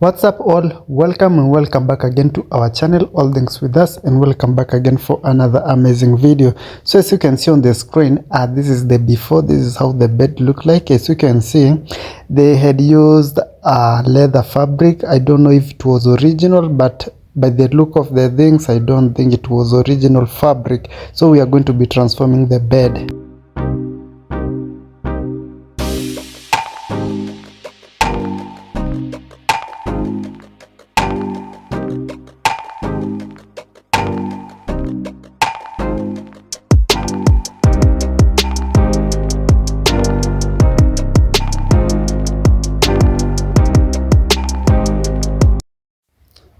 What's up all, welcome and welcome back again to our channel All Things With Us, and welcome back again for another amazing video. So as you can see on the screen, this is the before. This is how the bed looked like. As you can see, they had used leather fabric. I don't know if it was original, but by the look of the things, I don't think it was original fabric. So we are going to be transforming the bed.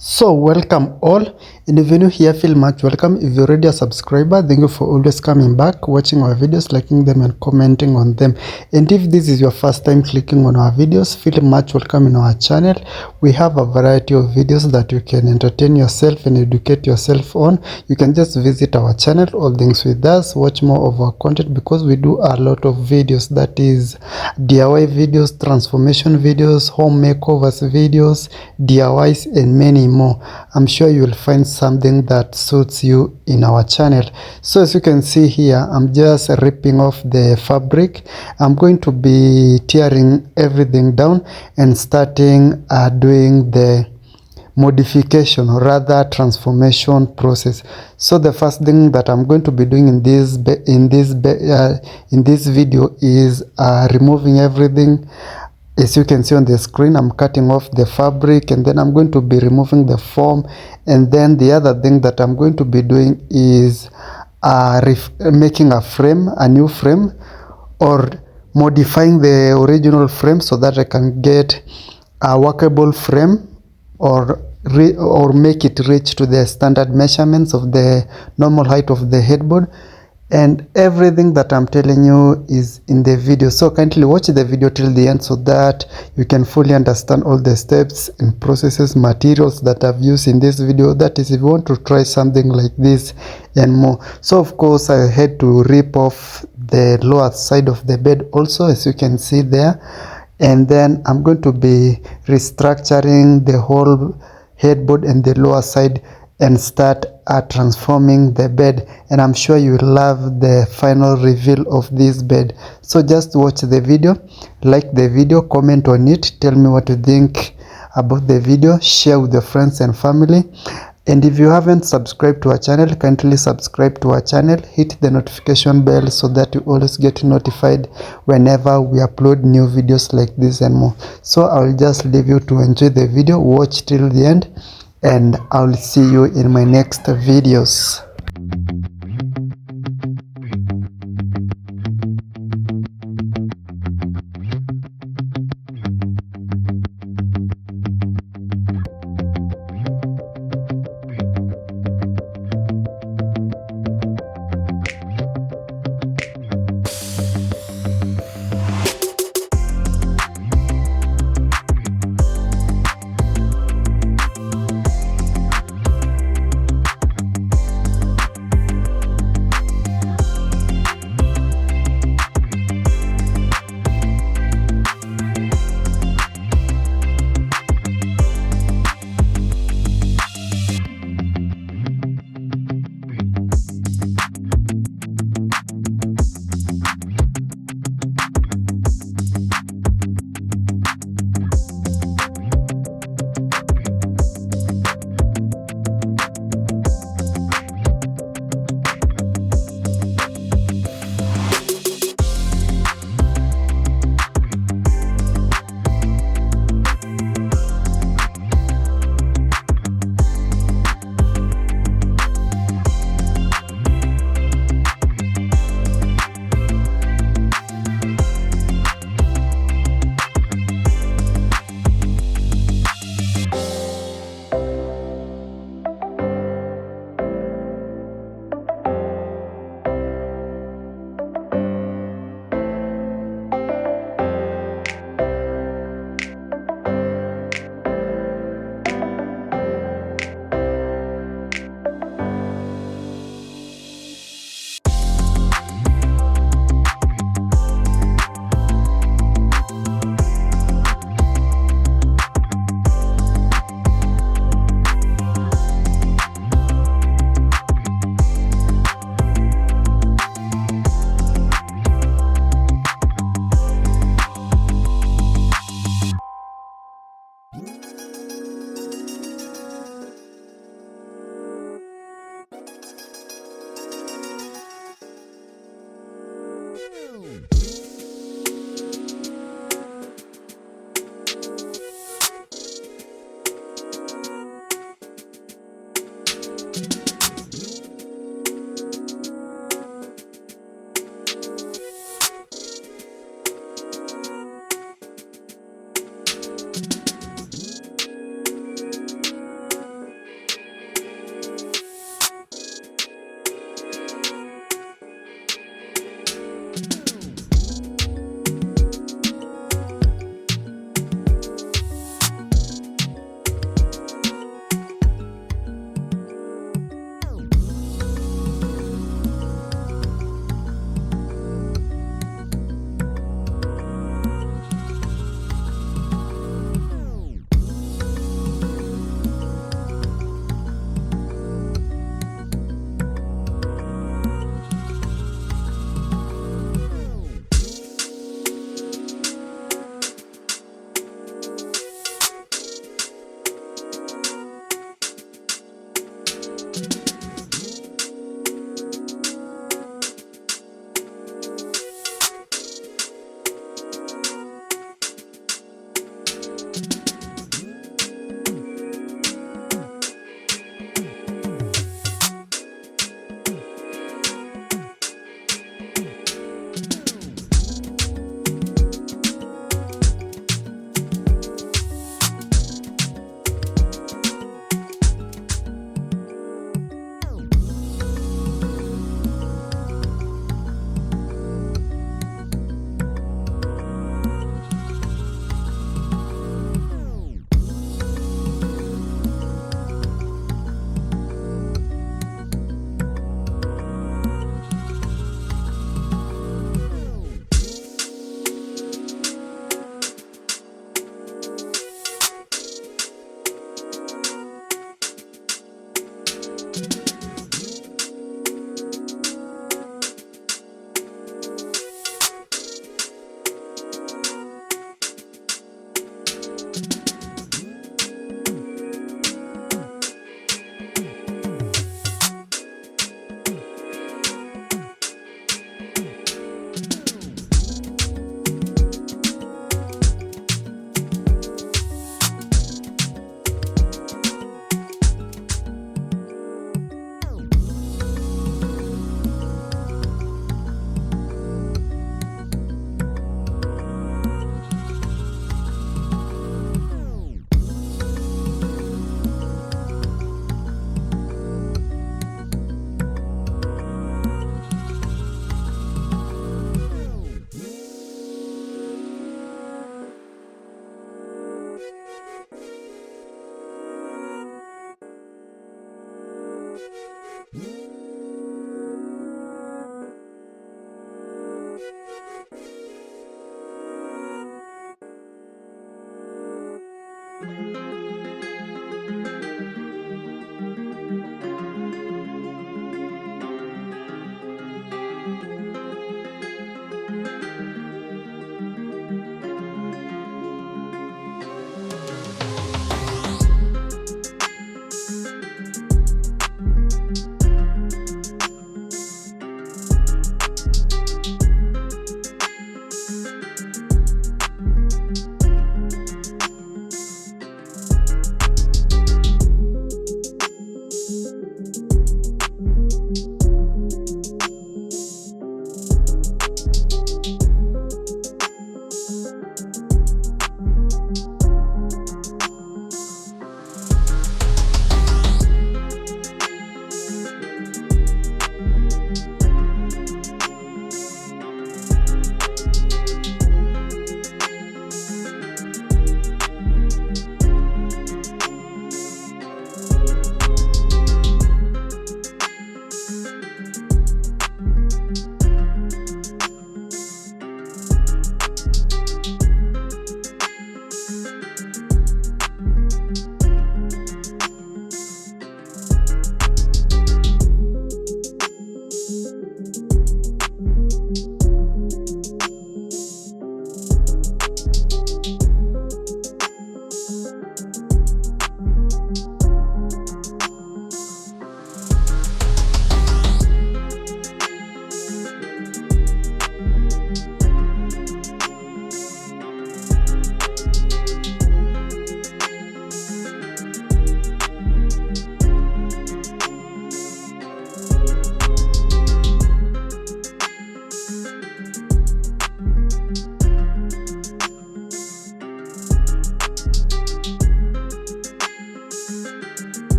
So welcome all, and if you're new here, feel much welcome. If you're already a subscriber, thank you for always coming back, watching our videos, liking them and commenting on them. And if this is your first time clicking on our videos, feel much welcome in our channel. We have a variety of videos that you can entertain yourself and educate yourself on. You can just visit our channel All Things With Us, watch more of our content, because we do a lot of videos, that is DIY videos, transformation videos, home makeovers videos, DIYs and many more. I'm sure you will find something that suits you in our channel. So as you can see here, I'm just ripping off the fabric. I'm going to be tearing everything down and starting doing the modification, or rather transformation process. So the first thing that I'm going to be doing in this video is removing everything. As you can see on the screen, I'm cutting off the fabric, and then I'm going to be removing the foam. And then the other thing that I'm going to be doing is making a frame, a new frame, or modifying the original frame so that I can get a workable frame, or make it reach to the standard measurements of the normal height of the headboard. And everything that I'm telling you is in the video, so kindly watch the video till the end so that you can fully understand all the steps and processes, materials that I've used in this video. That is, if you want to try something like this and more. So of course I had to rip off the lower side of the bed also, as you can see there, and then I'm going to be restructuring the whole headboard and the lower side and start transforming the bed. And I'm sure you will love the final reveal of this bed. So just watch the video, like the video, comment on it, tell me what you think about the video, share with your friends and family. And if you haven't subscribed to our channel, kindly subscribe to our channel, hit the notification bell so that you always get notified whenever we upload new videos like this and more. So I'll just leave you to enjoy the video, watch till the end, and I'll see you in my next videos.